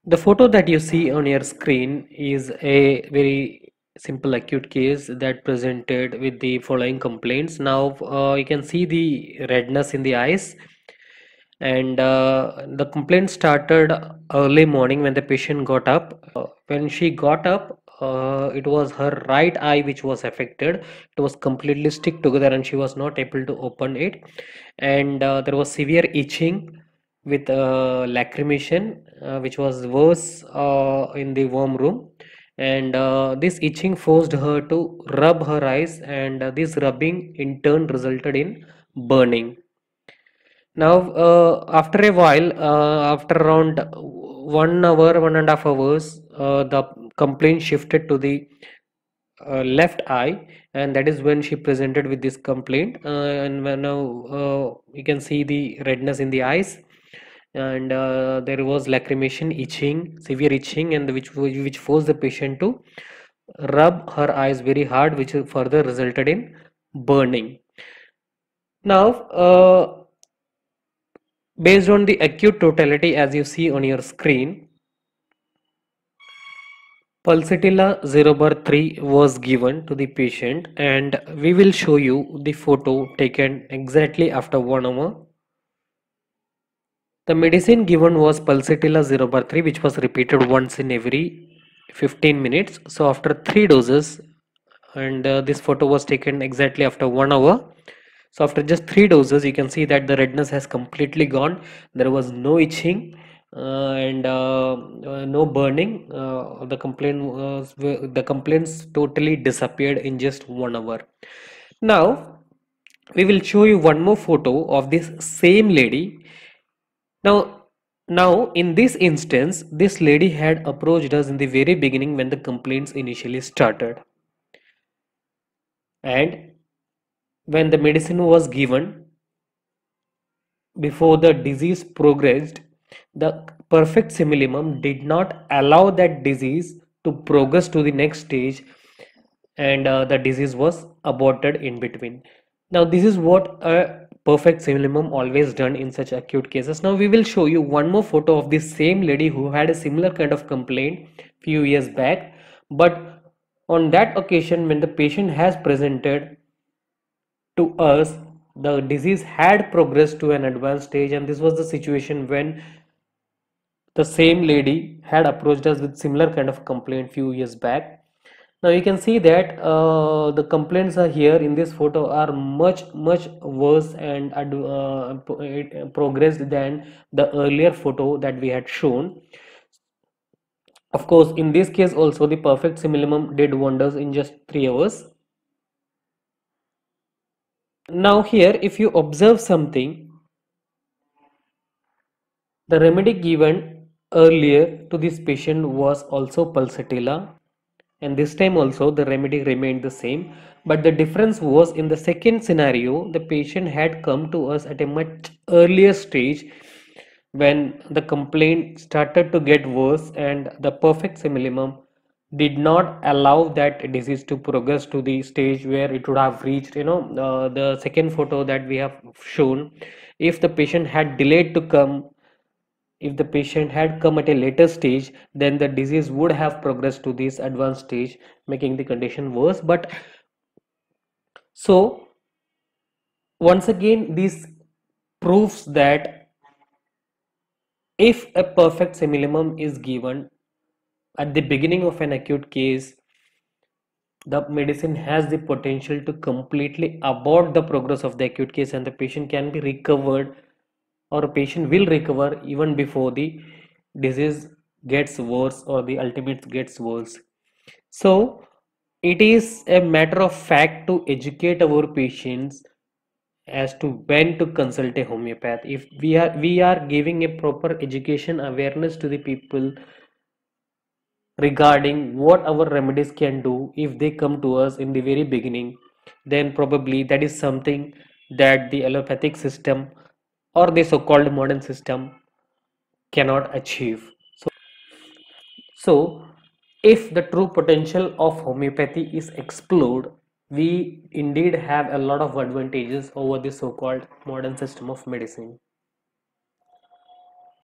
The photo that you see on your screen is a very simple acute case that presented with the following complaints. Now you can see the redness in the eyes, and the complaint started early morning when the patient got up. When she got up, it was her right eye which was affected. It was completely stick together and she was not able to open it, and there was severe itching with lacrimation, which was worse in the warm room, and this itching forced her to rub her eyes, and this rubbing in turn resulted in burning. Now, after a while, after around 1 hour, 1.5 hours, the complaint shifted to the left eye, and that is when she presented with this complaint. And when now you can see the redness in the eyes, and there was lacrimation, itching, severe itching, and which forced the patient to rub her eyes very hard, which further resulted in burning. Now, based on the acute totality, as you see on your screen, pulsatilla 0/3 was given to the patient, and we will show you the photo taken exactly after 1 hour. The medicine given was pulsatilla 0/3, which was repeated once in every 15 minutes. So after 3 doses, and this photo was taken exactly after 1 hour. So after just 3 doses, you can see that the redness has completely gone. There was no itching, and no burning. The complaints totally disappeared in just 1 hour. Now we will show you one more photo of this same lady. Now in this instance, this lady had approached us in the very beginning when the complaints initially started, and when the medicine was given, before the disease progressed, the perfect simillimum did not allow that disease to progress to the next stage, and the disease was aborted in between. Now, this is what a perfect simillimum always done in such acute cases. Now, we will show you one more photo of this same lady who had a similar kind of complaint few years back, but on that occasion, when the patient has presented to us, the disease had progressed to an advanced stage, and this was the situation when the same lady had approached us with similar kind of complaint few years back. Now you can see that the complaints are here in this photo are much worse and progressed than the earlier photo that we had shown. Of course, in this case also the perfect simillimum did wonders in just 3 hours. Now here, if you observe something, the remedy given earlier to this patient was also pulsatilla, and this time also the remedy remained the same, but the difference was in the second scenario the patient had come to us at a much earlier stage when the complaint started to get worse, and the perfect simillimum did not allow that disease to progress to the stage where it would have reached, the second photo that we have shown. If the patient had delayed to come, if the patient had come at a later stage, then the disease would have progressed to this advanced stage, making the condition worse. But so once again, this proves that if a perfect simillimum is given at the beginning of an acute case, the medicine has the potential to completely abort the progress of the acute case, and the patient can be recovered, or a patient will recover even before the disease gets worse or the ultimate gets worse. So it is a matter of fact to educate our patients as to when to consult a homeopath. If we are giving a proper education awareness to the people regarding what our remedies can do if they come to us in the very beginning, then probably that is something that the allopathic system or the so-called modern system cannot achieve. So, if the true potential of homeopathy is explored, we indeed have a lot of advantages over the so-called modern system of medicine.